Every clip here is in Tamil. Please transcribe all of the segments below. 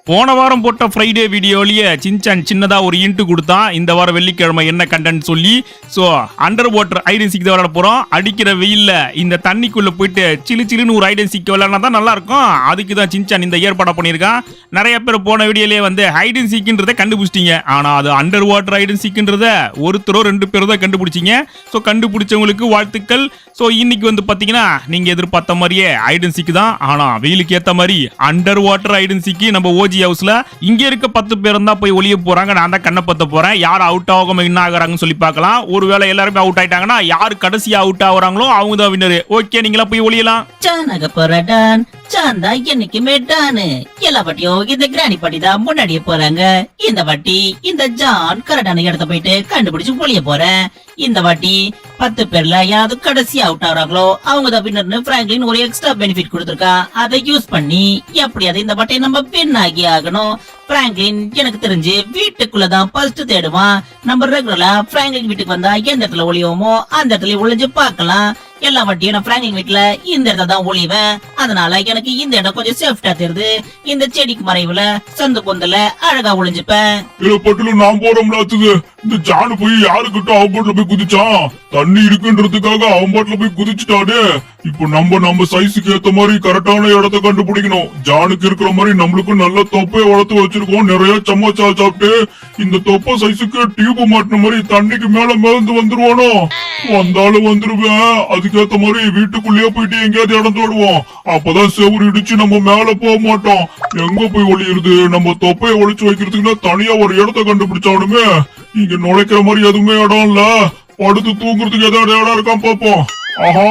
போன வாரம் போட்ட ஃப்ரைடே வீடியோலயே சின்சான் சின்னதா ஒரு இன்ட்டு கொடுத்தான் இந்த வாரம் வெள்ளிக்கிழமை என்ன கண்டென்ட் சொல்லி. ஸோ அண்டர் வாட்டர் ஐடன் சீக் விளையாட போறோம். அடிக்கிற வெயில்ல இந்த தண்ணிக்குள்ள போயிட்டு சிலு சிலுன்னு ஒரு ஐடன் சீக் விளையாடினா தான் நல்லா இருக்கும். அதுக்கு தான் சின்சான் இந்த ஏற்பாடை பண்ணியிருக்கான். நிறைய பேர் போன வீடியோலயே வந்து ஐடன் சீக்ன்றதை கண்டுபிடிச்சிட்டீங்க. ஆனா அது அண்டர் வாட்டர் ஐடன் சீக்ன்றத ஒருத்தரோ 2 பேரும் தான் கண்டுபிடிச்சிங்க. ஸோ கண்டுபிடிச்சவங்களுக்கு வாழ்த்துக்கள். ஸோ இன்னைக்கு வந்து பாத்தீங்கன்னா நீங்க எதிர்பார்த்த மாதிரியே ஐடன் சீக் தான். ஆனா வெயிலுக்கு ஏத்த மாதிரி அண்டர் வாட்டர் ஐடன் சீக் நம்ம ஓஜி ஹவுஸ்ல இங்க இருக்க 10 பேரும் தான் போய் ஒளிய போறாங்க. நான் தான் கண்ணை பத்த போறேன். யார் அவுட் ஆகாம என்ன ஆகுறாங்கன்னு சொல்லி பார்க்கலாம். ஒருவேளை எல்லாருமே அவுட் ஆயிட்டாங்கன்னா யார் கடைசியா அவுட் ஆகுறாங்களோ அவங்க தான் வின்னர். ஓகே, நீங்களா போய் ஒளியலாம். சானக போராட்டான் சாந்தா என்னைக்குமே டானு எல்லா வாட்டியும் இந்த கிராணி பாட்டி தான் முன்னாடியே போறாங்க. இந்த வாட்டி இந்த ஜான் கரெக்டான இடத்த போயிட்டு கண்டுபிடிச்சு ஒளிய போறேன். இந்த வாட்டி 10 பேர்ல யாராவது கடைசி அவுட் ஆகுறாங்களோ அவங்க தான் வின்னர்னு பிராங்க்லின் ஒரு எக்ஸ்ட்ரா பெனிஃபிட் கொடுத்திருக்கா. அதை யூஸ் பண்ணி எப்படியாவது இந்த வாட்டி நம்ம வின் ஆகி ஆகணும். பிராங்க்லின் எனக்கு தெரிஞ்சு வீட்டுக்குள்ளதான் ஃபர்ஸ்ட் தேடுவான். நம்ம ரெகுலரா பிராங்க்லின் வீட்டுக்கு வந்தா எந்த இடத்துல ஒளியோமோ அந்த இடத்துல ஒளிஞ்சு பார்க்கலாம். எல்லா வாட்டியும் நான் பிராங்க்லின் வீட்டுல இந்த இடத்த தான் ஒளிவேன். அதனால எனக்கு இந்த இடம் கொஞ்சம் சேஃப்டா தெரியுது. இந்த செடிக்கு மறைவுல சந்து பொந்தல அழகா ஒளிஞ்சுப்பேன். நான் போறோம்லாச்சுது. இந்த ஜானு போய் யாருக்கிட்ட அவன் பாட்டுல போய் குதிச்சான். தண்ணி இருக்குன்றதுக்காக அவன் பாட்டுல போய் குதிச்சுட்டானே. இப்போ நம்ம சைஸுக்கு ஏத்த மாதிரி கரெக்டான இடத்த கண்டுபிடிக்கணும். ஜானுக்கு இருக்கிற மாதிரி நம்மளுக்கும் நல்ல தொப்பை வளர்த்து வச்சிருக்கோம். நிறைய சமச்சா சாப்பிட்டு இந்த தொப்பை சைஸுக்கு டியூப் மாட்டின மாதிரி தண்ணிக்கு மேல மிதந்து வந்துருவானோ. வந்தாலும் வந்துருவேன். அதுக்கேத்த மாதிரி வீட்டுக்குள்ளேயே போயிட்டு எங்கேயாவது இடம் தோடுவோம். அப்பதான் செவுரு இடிச்சு நம்ம மேல போக மாட்டோம். எங்க போய் ஒளியுறது? நம்ம தொப்பையை ஒளிச்சு வைக்கிறதுக்குன்னா தனியா ஒரு இடத்த கண்டுபிடிச்சாலுமே இங்க நுழைக்கிற மாதிரி எதுவுமே இடம் இல்ல. படுத்து தூங்குறதுக்கு ஏதாவது இடம் இருக்கான் பாப்போம். ஆஹா,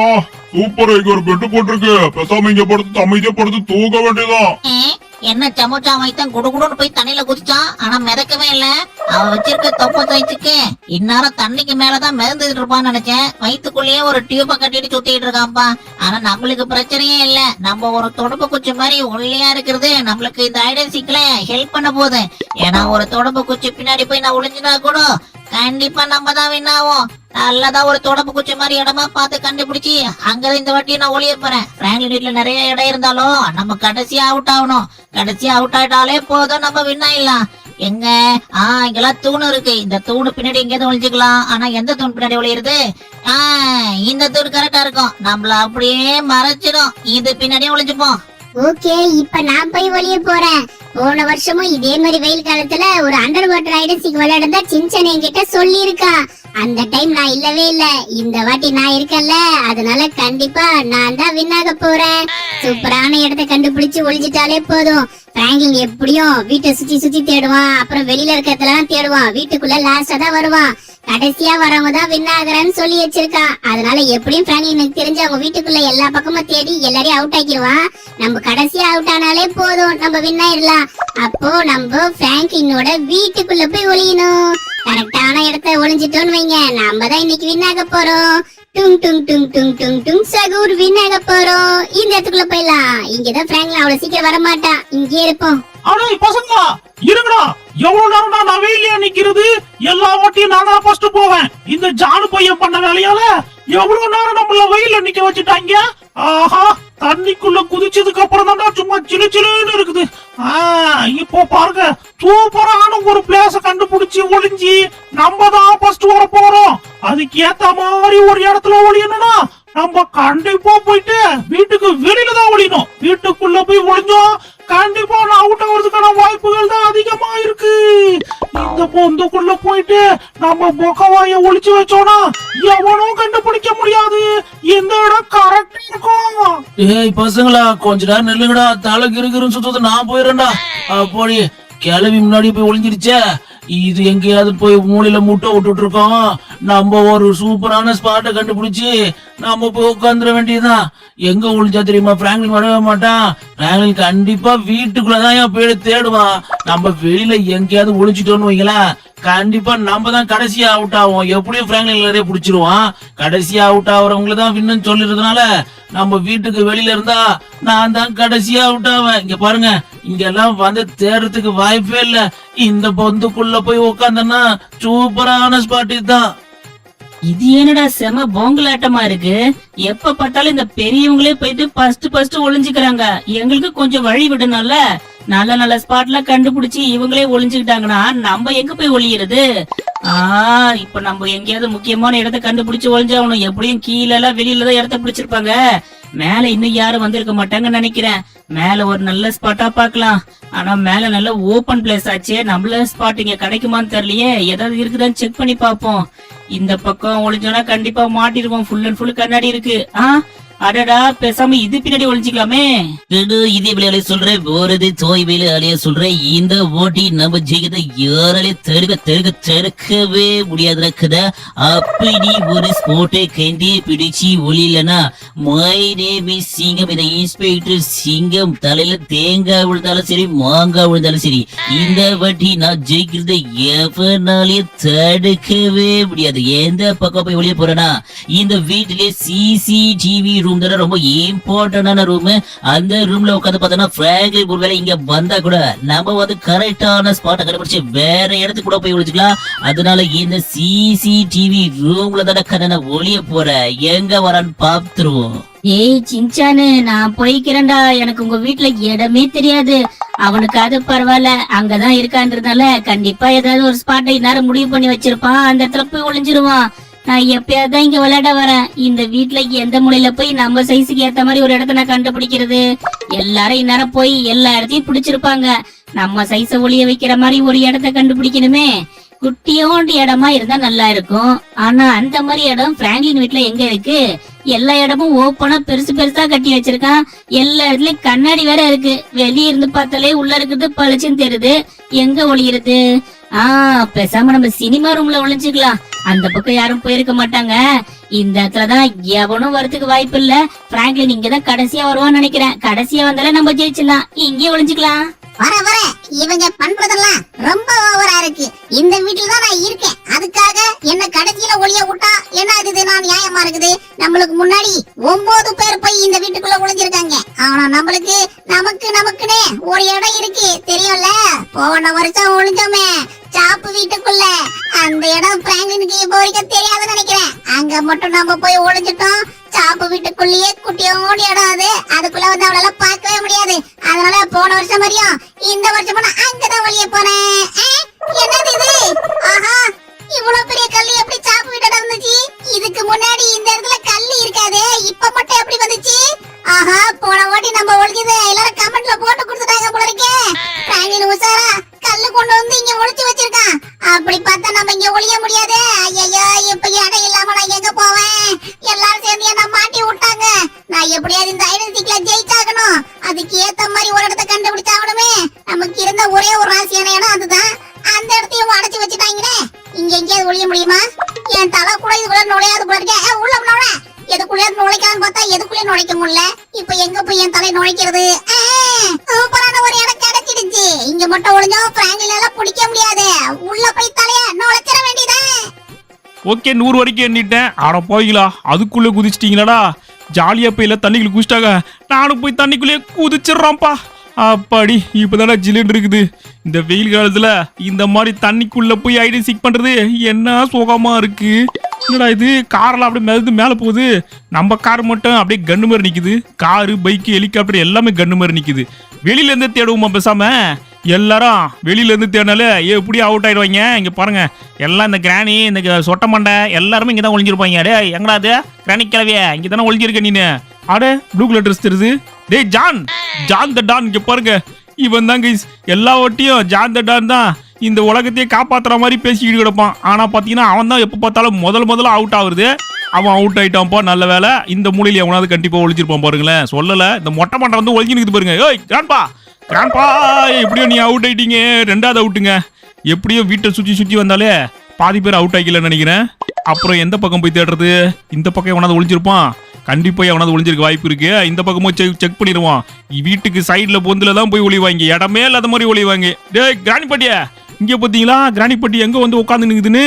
சூப்பர். இங்க ஒரு பெட்டு போட்டிருக்கு. பேசாம இங்க படுத்து அமைதியா படுத்து தூங்க வேண்டியதான். என்ன சமோச்சா வைத்தான் குடுகுடுன்னு போய் தண்ணியில குதிச்சான். ஆனா மிதக்கவே இல்ல. அவன் வச்சிருக்க தொப்பை சைஸுக்கு இந்நேரம் தண்ணிக்கு மேலதான் மிதந்துட்டு இருப்பான்னு நினைச்சேன். வயிற்றுக்குள்ளேயே ஒரு டியூப கட்டிட்டு சுத்திட்டு இருக்கான்ப்பா. ஆனா நம்மளுக்கு பிரச்சனையே இல்ல. நம்ம ஒரு தொடப்பு குச்சி மாதிரி ஒல்லியா இருக்கிறது நம்மளுக்கு இந்த ஐடன் சீக்ல ஹெல்ப் பண்ண போகுது. ஏன்னா ஒரு தொடப்பு குச்சி பின்னாடி போய் நான் ஒளிஞ்சினா கூட கண்டிப்பா நம்ம தான் வின் ஆவோம். நல்லதா ஒரு தொடப்பு குச்சி மாதிரி இடமா பார்த்து கண்டுபிடிச்சி அங்கதான் இந்த வாட்டி நான் ஒளிய போறேன். பிராங்க்லின் வீட்டுல நிறைய இடம் இருந்தாலும் நம்ம கடைசியா அவுட் ஆகணும். கடைசியா அவுட் ஆயிட்டாலே போதும், நம்ம வின் ஆயிடலாம். எங்க இங்கெல்லாம் தூணு இருக்கு. இந்த தூணு பின்னாடி எங்கேயாவது ஒளிஞ்சுக்கலாம். ஆனா எந்த தூண் பின்னாடி ஒளியுறது? இந்த தூண் கரெக்டா இருக்கும். நம்மள அப்படியே மறைச்சிடும். இது பின்னாடியே ஒளிஞ்சுப்போம். ஓகே, இப்ப நான் போய் ஒளிய போறேன். போன வருஷமும் இதே மாதிரி வெயில் காலத்துல ஒரு அண்டர் வாட்டர் ஐடன் சீக் விளையாடுறதா சின்சன் என்கிட்ட சொல்லி இருக்கா. அந்த டைம் நான் இல்லவே இல்ல. இந்த வாட்டி நான் இருக்கல. அதனால கண்டிப்பா நான் தான் வின் ஆக போறேன். சூப்பரான இடத்த கண்டுபிடிச்சு ஒளிஞ்சிட்டாலே போதும். பிராங்க்லின் எப்படியும் வீட்டை சுத்தி சுத்தி தேடுவான். அப்புறம் வெளியில இருக்கிறதெல்லாம் தேடுவான். வீட்டுக்குள்ள லாஸ்டா தான் வருவான். கடைசியா வரவங்க தான் வின் ஆகுறேன்னு சொல்லி வச்சிருக்கா. அதனால எப்படியும் பிராங்க்லினுக்கு தெரிஞ்சு அவங்க வீட்டுக்குள்ள எல்லா பக்கமும் தேடி எல்லாரையும் அவுட் ஆக்கிடுவான். நம்ம கடைசியா அவுட் ஆனாலே போதும், நம்ம வின் ஆயிடலாம். அப்போ நம்ம பிராங்க்லினோட வீட்டுக்குள்ள போய் ஒளியணும். கரெக்டான இடத்த ஒளிஞ்சிட்டோன்னு வைங்க, நம்ம தான் இன்னைக்கு வின் ஆக போறோம். டுங் டுங் டுங் டுங் டுங் டுங் சகூர் வின் ஆக போறோம். இந்த இடத்துக்குள்ள போயிடலாம். இங்கதான் பிராங்க்லின் அவ்வளவு சீக்கிரம் வர மாட்டான். இங்கே இருப்போம். ஆனா பசங்களா இருங்கடா, எவ்வளவு நேரம்டா நான் வெயிலே நிக்கிறது? எல்லா வாட்டியும் நான் தான் ஃபர்ஸ்ட் போவேன். இந்த ஜானு பையன் பண்ண வேலையால எவ்வளவு நேரம் நம்மள வெயில நிக்க வச்சுட்டாங்க. ஆஹா, தண்ணிக்குள்ள குதிச்சதுக்கு அப்புறம் தான் சும்மா சிலு சிலுன்னு இருக்குது. இப்போ பாருங்க, சூப்பரான ஒரு பிளேஸ கண்டுபிடிச்சு ஒளிஞ்சி நம்ம தான் ஃபர்ஸ்ட் வர போறோம். அதுக்கு ஏத்த மாதிரி ஒரு இடத்துல ஒளியணும்னா நம்ம கண்டிப்பா போயிட்டு வீட்டுக்கு வெளியில தான் ஒளியணும். வீட்டுக்குள்ள போய் ஒளிஞ்சோம் கண்டிப்பா நான் அவுட் ஆகிறதுக்கான வாய்ப்புகள் தான் அதிகமா இருக்கு. இந்த பொந்துக்குள்ள போயிட்டு நம்ம பொக்கவாய ஒளிச்சு வச்சோம்னா எவனும் கண்டுபிடிக்க முடியாது. இந்த இடம் கரெக்டா இருக்கும். ஏய் பசங்களா, கொஞ்ச நேரம் நில்லுங்கடா. தலைக்கு இருக்குன்னு சுத்தது நான் போயிடுறேன்டா. அப்படி கிளவி முன்னாடி போய் ஒளிஞ்சிருச்சே. இது எங்கேயாவது போய் மூலையில முட்டை விட்டுட்டு இருக்கோம். நம்ம ஒரு சூப்பரான ஸ்பாட்டை கண்டுபிடிச்சு நம்ம போய் உட்காந்துட வேண்டியதுதான். எங்க ஒளிஞ்சா தெரியுமா? பிராங்க்லின் வரவே மாட்டான். பிராங்க்லின் கண்டிப்பா வீட்டுக்குள்ளதான் போய் தேடுவான். நம்ம வெளியில எங்கேயாவது ஒளிச்சிட்டோம்னு வைங்களேன், கண்டிப்பா நம்ம தான் கடைசியா அவுட் ஆகும். எப்படியும் பிராங்க்லின் நிறைய பிடிச்சிருவான். கடைசியா அவுட் ஆகுறவங்கள தான் வின்னு சொல்லிருந்தனால நம்ம வீட்டுக்கு வெளியில இருந்தா நான் தான் கடைசியா அவுட் ஆவேன். இங்க பாருங்க, இங்க எல்லாம் வந்து தேடுறதுக்கு வாய்ப்பே இல்ல. இந்த பொந்துக்குள்ள போய் உட்காந்தன்னா சூப்பரான ஸ்பாட் இதுதான். இது என்னடா செம போங்கலாட்டமா இருக்கு. எப்ப பார்த்தாலும் இந்த பெரியவங்களே போயிட்டு ஃபர்ஸ்ட் ஒளிஞ்சுக்கிறாங்க. எங்களுக்கு கொஞ்சம் வழி விடணும்ல. நல்ல நல்ல ஸ்பாட்ல கண்டுபிடிச்சு இவங்களே ஒளிஞ்சுக்கிட்டாங்கன்னா நம்ம எங்க போய் ஒளியிறது? இப்ப நம்ம எங்கேயாவது முக்கியமான இடத்த கண்டுபிடிச்சு ஒளிஞ்சாகணும். எப்படியும் கீழ எல்லாம் வெளியில தான் இடத்த பிடிச்சிருப்பாங்க. மேல இன்னும் யாரும் வந்திருக்க மாட்டாங்கன்னு நினைக்கிறேன். மேல ஒரு நல்ல ஸ்பாட்டா பாக்கலாம். ஆனா மேல நல்ல ஓபன் பிளேஸ் ஆச்சே, நம்மள ஸ்பாட் இங்க கிடைக்குமான்னு தெரியலையே. ஏதாவது இருக்குதான்னு செக் பண்ணி பாப்போம். இந்த பக்கம் ஒளிஞ்சோன்னா கண்டிப்பா மாட்டிருவோம். ஃபுல் அண்ட் ஃபுல் கண்ணாடி இருக்கு. அடடா, பேசாம இது பின்னாடி ஒளிஞ்சிக்கலாமே. இதே விளையாட சொல்றேன், போறது தோய் வேலை அலைய சொல்றேன். இந்த ஓட்டி நம்ம ஜெயிக்கதை யாராலே தடுக்கவே முடியாதுக்குதா. அப்படி ஒரு ஸ்போர்ட்டை கண்டி பிடிச்சி ஒளியிலனா மை நேம் இஸ் சிங்கம். இந்த இன்ஸ்பெக்டர் சிங்கம் தலையில தேங்காய் விழுந்தாலும் சரி, மாங்காய் விழுந்தாலும் சரி, இந்த வாட்டி நான் ஜெயிக்கிறத எவனாலே தடுக்கவே முடியாது. எந்த பக்கம் போய் ஒளிய போறேன்னா, இந்த வீட்டிலே சிசிடிவி ரூம் தானே ரொம்ப இம்பார்ட்டன்டான ரூம். அந்த ரூம்ல உட்காந்து பார்த்தோம்னா பிராங்க்லின் ஒருவேளை இங்க வந்தா கூட நம்ம வந்து கரெக்டான ஸ்பாட்டை கண்டுபிடிச்சு வேற இடத்துக்கு கூட போய் ஒளிச்சுக்கலாம். அதனால இந்த சிசிடிவி ரூம்ல தானே கண்ணனை ஒளிய போற. எங்க வரான்னு பாத்துருவோம். ஏய் சின்சானு, நான் போய்க்கிறேன்டா. எனக்கு உங்க வீட்டுல இடமே தெரியாது. அவனுக்கு அது பரவாயில்ல, அங்கதான் இருக்கான்றதுனால கண்டிப்பா ஏதாவது ஒரு ஸ்பாட்டை நேரம் முடிவு பண்ணி வச்சிருப்பான். அந்த இடத்துல போய் ஒளிஞ்சிருவான். நான் எப்பயாவது இங்க விளையாட வரேன். இந்த வீட்டுல எந்த மூலையில போய் நம்ம சைஸுக்கு ஏத்த மாதிரி ஒரு இடத்த நான் கண்டுபிடிக்கிறது? எல்லாரும் இந்நேரம் போய் எல்லா இடத்தையும் பிடிச்சிருப்பாங்க. நம்ம சைஸ ஒளிய வைக்கிற மாதிரி ஒரு இடத்த கண்டுபிடிக்கணுமே. குட்டியோண்டு இடமா இருந்தா நல்லா இருக்கும். ஆனா அந்த மாதிரி இடம் பிராங்க்லின் வீட்டுல எங்க இருக்கு? எல்லா இடமும் ஓப்பனா பெருசு பெருசா கட்டி வச்சிருக்கான். எல்லா இடத்துலயும் கண்ணாடி வேற இருக்கு. வெளிய இருந்து பார்த்தாலே உள்ள இருக்குது பளிச்சுன்னு தெரியுது. எங்க ஒளியிறது? பேசாம நம்ம சினிமா ரூம்ல ஒளிஞ்சுக்கலாம். அந்த பக்கம் யாரும் போயிருக்க மாட்டாங்க. இந்த இடத்துலதான் எவனும் வரதுக்கு வாய்ப்பு இல்ல. பிராங்க்லின் இங்கதான் கடைசியா வருவான்னு நினைக்கிறேன். கடைசியா வந்தாலே நம்ம ஜெயிச்சிடலாம். இங்கே ஒளிஞ்சுக்கலாம். வர இவங்க பண்றதெல்லாம் ரொம்ப ஓவரா இருக்கு. இந்த வீட்டுல தான் நான் இருக்கேன், அதுக்காக என்ன கடைசியில ஒளிய விட்டா என்ன இது? நான் நியாயமா இருக்குது? நம்மளுக்கு முன்னாடி 9 பேர் போய் இந்த வீட்டுக்குள்ள ஒளிஞ்சிருக்காங்க. ஆனா நமக்குனே ஒரு இடம் இருக்கு தெரியும்ல. போன வருஷம் ஒளிஞ்சோமே சாப்பு வீட்டுக்குள்ள, அந்த இடம் பிராங்க்லினுக்கு இப்போ வரைக்கும் தெரியாதுன்னு நினைக்கிறேன். அங்க மட்டும் நம்ம போய் ஒளிஞ்சிட்டோம். சாப்பு வீட்டுக்குள்ளேயே குட்டியோட இடம் அது. அதுக்குள்ள வந்து அவளால பார்க்கவே முடியாது. அதனால போன வருஷம் மாதிரியும் இந்த வருஷம் நான் அங்கதான் ஒளிய போறேன். என்னது இது? ஆஹா, இவ்வளவு பெரிய கல்லு எப்படி சாப்பு வீட்டோட வந்துச்சு? இதுக்கு முன்னாடி இந்த இடத்துல கல்லு இருக்காது, இப்ப மட்டும் எப்படி வந்துச்சு? ஆஹா, போன வாட்டி நம்ம ஒளிஞ்சது எல்லாரும் கமெண்ட்ல போட்டு கொடுத்துட்டாங்க போல இருக்கே. பிராங்க்லின் உசாரா கல்லு கொண்டு வந்து இங்க ஒளிச்சு வச்சிருக்கான். அப்படி பார்த்தா நம்ம இங்க ஒளிய முடியாது. ஐயோ, இப்ப இடம் இல்லாம நான் எங்க போவேன்? எல்லாரும் சேர்ந்து என்ன மாட்டி விட்டாங்க. நான் எப்படியாவது இந்த ஐடென்டிட்டில ஜெயிச்சாகணும். அதுக்கு ஏத்த மாதிரி ஒரு இடத்த கண்டுபிடிச்சாகணுமே. நமக்கு இருந்த ஒரே ஒரு ராசியான இடம் அதுதான். அந்த இடத்தையும் அடைச்சு வச்சுட்டாங்களே. இங்க எங்கேயாவது ஒளிய முடியுமா? என் தலை கூட இதுக்குள்ள நுழையாது போல இருக்கே. உள்ள நுழை. எதுக்குள்ள நுழைக்கலாம்னு பார்த்தா எதுக்குள்ளே நுழைக்க முடியல. இப்ப எங்க போய் என் தலை நுழைக்கிறது? சூப்பரான ஒரு இடம் கிடைச்சிடுச்சு. இங்க மட்டும் ஒளிஞ்சா பிராங்க்லினால பிடிக்க முடியாது. உள்ள போய் தலைய நுழைச்சிட வேண்டியதான். ஓகே, 100 வரைக்கும் எண்ணிட்டேன். ஆட போய்களா, அதுக்குள்ள குதிச்சிட்டீங்களாடா. ஜாலியா போயில தண்ணிக்குள்ள குதிச்சிட்டாங்க. நானும் போய் தண்ணிக்குள்ளே குதிச்சிடுறான்ப்பா. அப்பாடி, இப்பதானே ஜில்லுன்னு இருக்குது. இந்த வெயில் காலத்துல இந்த மாதிரி தண்ணிக்குள்ள போய் ஐடி சீக் பண்றது என்ன சுகமா இருக்கு. என்னடா இது, காரெல்லாம் அப்படியே மிதந்து மேல போகுது. நம்ம கார் மட்டும் அப்படியே கன்னு மாதிரி நிக்குது. காரு, பைக்கு, ஹெலிகாப்டர் எல்லாமே கன்னு மாதிரி நிக்குது. வெளியில இருந்து தேடுவோமா பேசாம? எல்லாரும் வெளியில இருந்து தேடினாலே எப்படி அவுட் ஆயிடுவாங்க. இங்க பாருங்க, எல்லாம் இந்த கிராணி, இந்த சொட்ட மண்டை எல்லாருமே இங்கதான் ஒளிஞ்சிருப்பாங்க. டே எங்கடா அது கிராணி கிளவிய? இங்கதானே ஒளிஞ்சிருக்க நீனு. ஆடே, ப்ளூ கலர் ட்ரெஸ் தெரியுது. டே ஜான் த டான், இங்க பாருங்க. இவன் தான் கைஸ் எல்லா வாட்டியும் ஜான் த டான் தான் இந்த உலகத்தையே காப்பாத்துற மாதிரி பேசிக்கிட்டு கிடப்பான். ஆனா பாத்தீங்கன்னா அவன் தான் எப்ப பார்த்தாலும் முதல்ல அவுட் ஆகுறது. அவன் அவுட் ஆயிட்டான்ப்பா. நல்ல வேலை, இந்த மூலையில எவனாவது கண்டிப்பா ஒளிஞ்சிருப்பான் பாருங்களேன். சொல்லல, இந்த மொட்டை மண்டை வந்து ஒளிஞ்சிருக்கு பாருங்க. ஏய் கிராண்ட்பா, எப்படியோ நீ அவுட் ஆயிட்டீங்க. 2வது அவுட்டுங்க. எப்படியோ வீட்டை சுத்தி வந்தாலே பாதி பேர் அவுட் ஆகிக்கலன்னு நினைக்கிறேன். அப்புறம் எந்த பக்கம் போய் தேடுறது? இந்த பக்கம் எவனாவது ஒளிஞ்சிருப்பான். கண்டிப்பா எவனாவது ஒளிஞ்சிருக்க வாய்ப்பு இருக்கு. இந்த பக்கமும் செக் பண்ணிடுவான். வீட்டுக்கு சைட்ல பொந்துல தான் போய் ஒளிவாங்க. இடமே இல்லாத மாதிரி ஒளிவாங்க. டே கிராணிப்பட்டிய, இங்க பாத்தீங்களா கிராணிப்பட்டி எங்க வந்து உட்காந்து நிக்குதுன்னு?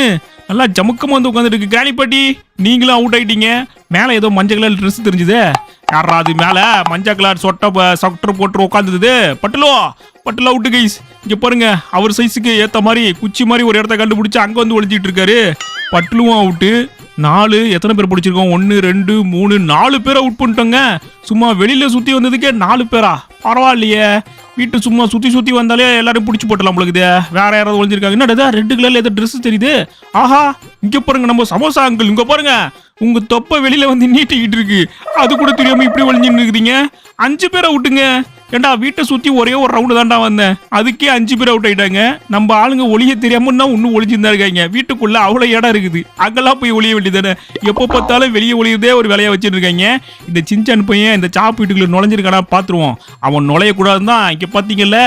நல்லா ஜமுக்கமா வந்து உட்காந்துட்டு இருக்கு. கிராணிப்பட்டி, நீங்களும் அவுட் ஆயிட்டீங்க. மேல ஏதோ மஞ்சள் கலர் ட்ரெஸ் தெரிஞ்சுது. யாரா அது மேல மஞ்சள் கலர் சொட்டர் போட்டு உட்காந்துது? பட்டுலோ அவுட்டு கைஸ். இங்க பாருங்க, அவர் சைஸுக்கு ஏத்த மாதிரி குச்சி மாதிரி ஒரு இடத்த கண்டுபிடிச்சு அங்க வந்து ஒளிஞ்சிட்டு இருக்காரு. பட்டுலும் அவுட்டு. 4 எத்தனை பேர் பிடிச்சிருக்கோம்? 1 2 3 4 பேரை அவுட் பண்ணிட்டோங்க. சும்மா வெளியில சுத்தி வந்ததுக்கே 4 பேரா? பரவாயில்லையே. வீட்டு சும்மா சுத்தி வந்தாலே எல்லாரும் பிடிச்சி போட்டலாம் உங்களுக்கு. வேற யாராவது ஒளிஞ்சிருக்காங்க? என்னடா ரெட் கலர்ல ஏதோ ட்ரெஸ் தெரியுது. ஆஹா, இங்க பாருங்க நம்ம சமோசா அங்கிள். இங்க பாருங்க, உங்க தொப்பை வெளியில வந்து நீட்டிக்கிட்டு இருக்கு. அது கூட தெரியாம இப்படி ஒளிஞ்சுன்னு இருக்கிறீங்க. 5 பேரை விட்டுங்க. ஏண்டா வீட்டை சுத்தி ஒரே ஒரு ரவுண்டு தாண்டா வந்தேன், அதுக்கே 5 பேர் அவுட் ஆயிட்டாங்க. நம்ம ஆளுங்க ஒளிய தெரியாம இன்னும் ஒளிஞ்சிருந்தா இருக்காங்க. வீட்டுக்குள்ள அவ்வளவு இடம் இருக்குது, அங்கெல்லாம் போய் ஒளிய வேண்டியதானே. எப்போ பார்த்தாலும் வெளியே ஒளியதே ஒரு வேலையா வச்சுட்டு இருக்காங்க. இந்த சின்சான் பையன் இந்த சாப்பு வீட்டுக்குள்ள நுழைஞ்சிருக்கானா பாத்துருவோம். அவன் நுழையக்கூடாதுதான். இங்க பாத்தீங்கல்ல,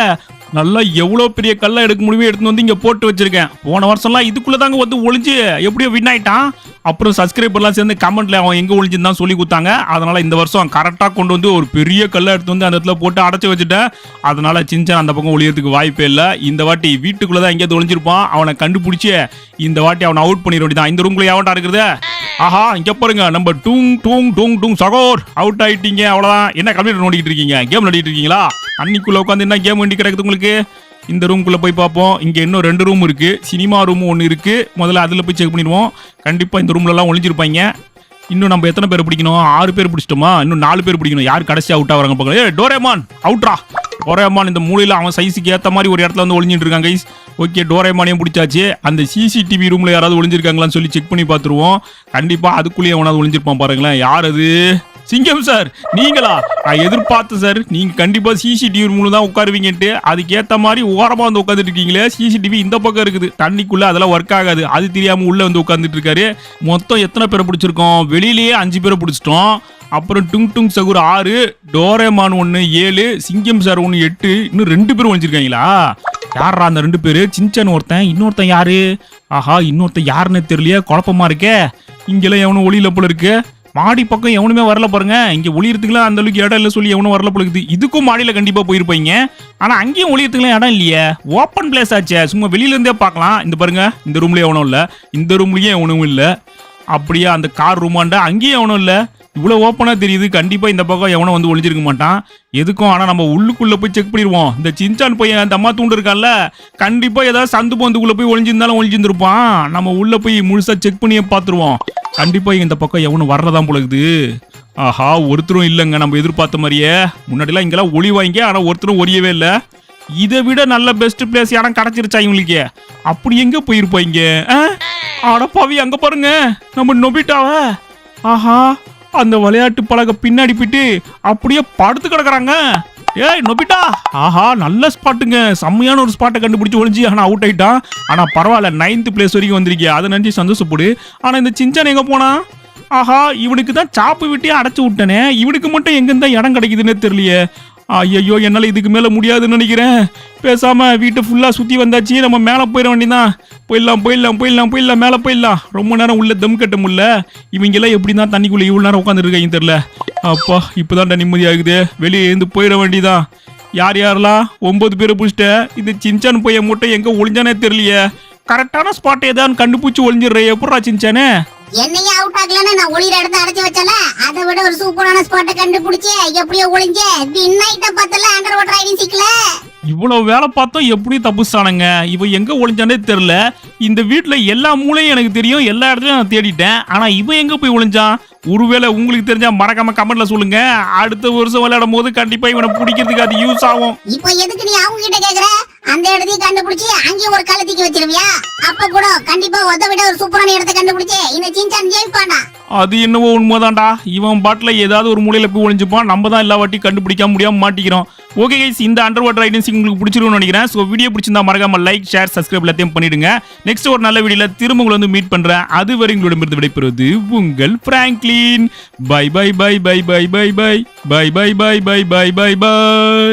நல்லா எவ்வளவு பெரிய கல்லை எடுக்க முடியுமோ எடுத்து வந்து இங்க போட்டு வச்சிருக்கேன். போன வருஷம்லாம் இதுக்குள்ள தாங்க வந்து ஒளிஞ்சு எப்படியோ வின் ஆயிட்டான். அப்புறம் சப்ஸ்கிரைபர்லாம் சேர்ந்து கமெண்ட்ல அவன் எங்க ஒளிஞ்சுன்னு சொல்லி கொடுத்தாங்க. அதனால இந்த வருஷம் கரெக்டா கொண்டு வந்து ஒரு பெரிய கல்லை எடுத்து வந்து அந்த இடத்துல போட்டு அடைச்சு வச்சுட்டேன். அதனால சின்சான் அந்த பக்கம் ஒளியறதுக்கு வாய்ப்பே இல்லை. இந்த வாட்டி வீட்டுக்குள்ளதான் எங்கேயாவது ஒளிஞ்சிருப்பான். அவனை கண்டுபிடிச்சு இந்த வாட்டி அவனை அவுட் பண்ணிட வேண்டியதான். இந்த ரூம்குள்ள எவன்டா இருக்குது? ஆஹா, இங்க பாருங்க, நம்ம டூங் டூங் டூங் டூங் சகோர் அவுட் ஆயிட்டீங்க. அவ்வளவுதான். என்ன கம்ப்யூட்டர் நோண்டிட்டு இருக்கீங்க? கேம் நோண்டிட்டு இருக்கீங்களா? தண்ணிக்குள்ள உட்காந்து என்ன கேம் வண்டி கிடக்குது உங்களுக்கு? இந்த ரூம்குள்ள போய் பார்ப்போம். இங்க இன்னும் 2 ரூம் இருக்கு. சினிமா ரூம் 1 இருக்கு. முதல்ல அதுல போய் செக் பண்ணிடுவோம். கண்டிப்பா இந்த ரூம்ல எல்லாம் ஒளிஞ்சிருப்பாங்க. இன்னும் நம்ம எத்தனை பேர் பிடிக்கணும்? 6 பேர் பிடிச்சிட்டோமா? இன்னும் 4 பேர் பிடிக்கணும். யார் கடைசி அவுட் ஆகிறாங்க பார்க்கலாம். டோரேமான் அவுட்ரா. டோரேமான் இந்த மூலையில அவன் சைஸுக்கு ஏத்த மாதிரி ஒரு இடத்துல வந்து ஒளிஞ்சிட்டு இருக்காங்க கைஸ். ஓகே, டோரேமானையும் பிடிச்சாச்சு. அந்த சிசிடிவி ரூம்ல யாராவது ஒளிஞ்சிருக்காங்களான்னு சொல்லி செக் பண்ணி பார்த்துருவோம். கண்டிப்பா அதுக்குள்ளேயே எவனாவது ஒளிஞ்சிருப்பான் பாருங்களேன். யார் அது? சிங்கம் சார், நீங்களா? நான் எதிர்பார்த்தேன் சார், நீங்க கண்டிப்பா சிசிடிவி ரூம்ல தான் உட்காருவீங்கட்டு. அதுக்கேத்த மாதிரி ஓரமா வந்து உட்காந்துட்டு இருக்கீங்களே. சிசிடிவி இந்த பக்கம் இருக்குது, தண்ணிக்குள்ள அதெல்லாம் ஒர்க் ஆகாது. அது தெரியாம உள்ள வந்து உட்காந்துட்டு இருக்காரு. மொத்தம் எத்தனை பேரை பிடிச்சிருக்கோம்? வெளியிலேயே 5 பேரை பிடிச்சிட்டோம். அப்புறம் டுங் டுங் சகுர் 6, டோரேமான் 1, 7, சிங்கம் சார் 1, 8. இன்னும் 2 பேரும் ஒழிச்சிருக்காங்களா? யாரா அந்த 2 பேரு? சின்சான் ஒருத்தன், இன்னொருத்தன் யாரு? ஆஹா, இன்னொருத்தன் யாருன்னு தெரியலையே, குழப்பமா இருக்கே. இங்கெல்லாம் எவனும் ஒளியில போல இருக்கு. மாடி பக்கம் எவனுமே வரல பாருங்க. இங்க ஒளியறதுக்குலாம் அந்த அளவுக்கு இடம் இல்லை சொல்லி எவனும் வரல போல இருக்குது. இதுக்கும் மாடியில கண்டிப்பா போயிருப்பீங்க. ஆனா அங்கேயும் ஒளியறதுக்குலாம் இடம் இல்லையே. ஓப்பன் பிளேஸ் ஆச்சே, சும்மா வெளியில இருந்தே பார்க்கலாம். இந்த பாருங்க, இந்த ரூம்லயே எவனும் இல்ல, இந்த ரூம்லயே எவனும் இல்ல. அப்படியே அந்த கார் ரூமாண்டா அங்கேயும் எவனும் இல்ல. இவ்வளவு ஓப்பனா தெரியுது. கண்டிப்பா இந்த பக்கம் எவனும் வந்து ஒளிஞ்சிருக்க மாட்டான் எதுக்கும். ஆனா நம்ம உள்ளுக்குள்ள போய் செக் பண்ணிடுவோம். இந்த சின்சான் பையன் அந்த அம்மா தூண்டு இருக்கான்ல, கண்டிப்பா ஏதாவது சந்து பந்துக்குள்ள போய் ஒளிஞ்சிருந்தாலும் ஒளிஞ்சிருந்திருப்பான். நம்ம உள்ள போய் முழுசா செக் பண்ணியே பார்த்துருவோம். கண்டிப்பா இந்த பக்கம் எவனும் வரலதான் போலகுது. ஆஹா, ஒருத்தரும் இல்லைங்க நம்ம எதிர்பார்த்த மாதிரியே. முன்னாடிலாம் இங்கெல்லாம் ஒளி வாங்கி, ஆனா ஒருத்தரும் ஒளியவே இல்லை. இதை விட நல்ல பெஸ்ட் பிளேஸ் யாரும் கிடைச்சிருச்சா இவங்களுக்கு? அப்படி எங்க போயிருப்பாங்க? அடப்பாவி, அங்க பாருங்க நம்ம நொபிட்டாவ. ஆஹா, அந்த விளையாட்டு பலகை பின்னாடி போயிட்டு அப்படியே படுத்து கிடக்குறாங்க. ஏய் நொபிட்டா, ஆஹா நல்ல ஸ்பாட்டுங்க, செம்மையான ஒரு ஸ்பாட்டை கண்டுபிடிச்சு ஒளிஞ்சு. ஆனா அவுட் ஆயிட்டான். ஆனா பரவாயில்ல, 9th பிளேஸ் வரைக்கும் வந்திருக்கியா, அதை நினைச்சு சந்தோஷப்படு. ஆனா இந்த சின்சான் எங்க போனா? ஆஹா, இவனுக்கு தான் சாப்பு விட்டே அடைச்சு விட்டனே, இவனுக்கு மட்டும் எங்க இருந்தா இடம் கிடைக்குதுன்னே தெரியலையே. ஐயோ, என்னால இதுக்கு மேல முடியாதுன்னு நினைக்கிறேன். பேசாம வீட்டை ஃபுல்லா சுத்தி வந்தாச்சு, நம்ம மேல போயிட வேண்டியதான். போயிடலாம் மேல போயிடலாம். ரொம்ப நேரம் உள்ள தம் கட்ட முடியல. இவங்க எல்லாம் எப்படிதான் தண்ணிக்குள்ள இவ்வளவு நேரம் உட்காந்துட்டு இருக்காங்க தெரியல. அப்பா, இப்பதான்டா நிம்மதி ஆகுது. வெளியே இருந்து போயிட வேண்டியதான். யார் யாரெல்லாம் 9 பேரை பிடிச்சிட்டேன். இந்த சின்சான் பையன் மூட்டை எங்க ஒளிஞ்சானே தெரியலையே. கரெக்டான ஸ்பாட் ஏதாவது கண்டுபிடிச்சு ஒளிஞ்சிடுறேன். எப்படா சின்சானே? என்னையே அவுட் ஆகலன்னு நான் ஒளிர இடத்த அடைச்சு வச்சல, அதை விட ஒரு சூப்பரான ஸ்பாட்டை கண்டுபிடிச்சு எப்படியோ ஒளிஞ்சே வின் பத்தல அண்டர் வாட்டர் ஐடென்டிக்ல. இவ்வளவு வேலை பார்த்தோம், எப்படி தப்புச்சானுங்க. இவன் எங்க ஒளிஞ்சானே தெரியல. இந்த வீட்டுல எல்லா மூலையும் எனக்கு தெரியும், எல்லா இடத்துலயும் நான் தேடிட்டேன். ஆனா இவன் எங்க போய் ஒளிஞ்சான்? ஒருவேளை உங்களுக்கு தெரிஞ்சா மறக்காம கமெண்ட்ல சொல்லுங்க. அடுத்த வருஷம் விளையாடும் போது கண்டிப்பா இவனை பிடிக்கிறதுக்கு அது யூஸ் ஆகும். இப்போ எதுக்கு நீ அவங்க கிட்ட கேக்குற? அந்த இடத்தையும் கண்டுபிடிச்சு அங்கேயும் ஒரு கல்லை தூக்கி வச்சிருவியா? அப்ப கூட கண்டிப்பா ஒத்த விட ஒரு சூப்பரான இடத்தை கண்டுபிடிச்சு இந்த சின்சான் ஜெயிப்பானா? அது என்னவோ உண்மைதான்டா. இவன் பாட்டுல ஏதாவது ஒரு மூலையில போய் ஒளிஞ்சுப்பான். நம்ம தான் எல்லா வாட்டி கண்டுபிடிக்க முடியாம மாட்டிக்கிறோம். ஓகே கைஸ், இந்த அண்டர் வாட்டர் ஐடென்டிட்டி உங்களுக்கு பிடிச்சிருக்கும்னு நினைக்கிறேன். ஸோ வீடியோ பிடிச்சிருந்தா மறக்காம லைக், ஷேர், சப்ஸ்கிரைப் எல்லாத்தையும் பண்ணிடுங்க. நெக்ஸ்ட் ஒரு நல்ல வீடியோல திரும்ப உங்களை வந்து மீட் பண்றேன். அதுவரை உங்களிடமிருந்து விடைபெறுவது உங்கள் Franklin. Bye bye bye bye bye bye bye bye bye bye bye bye bye by.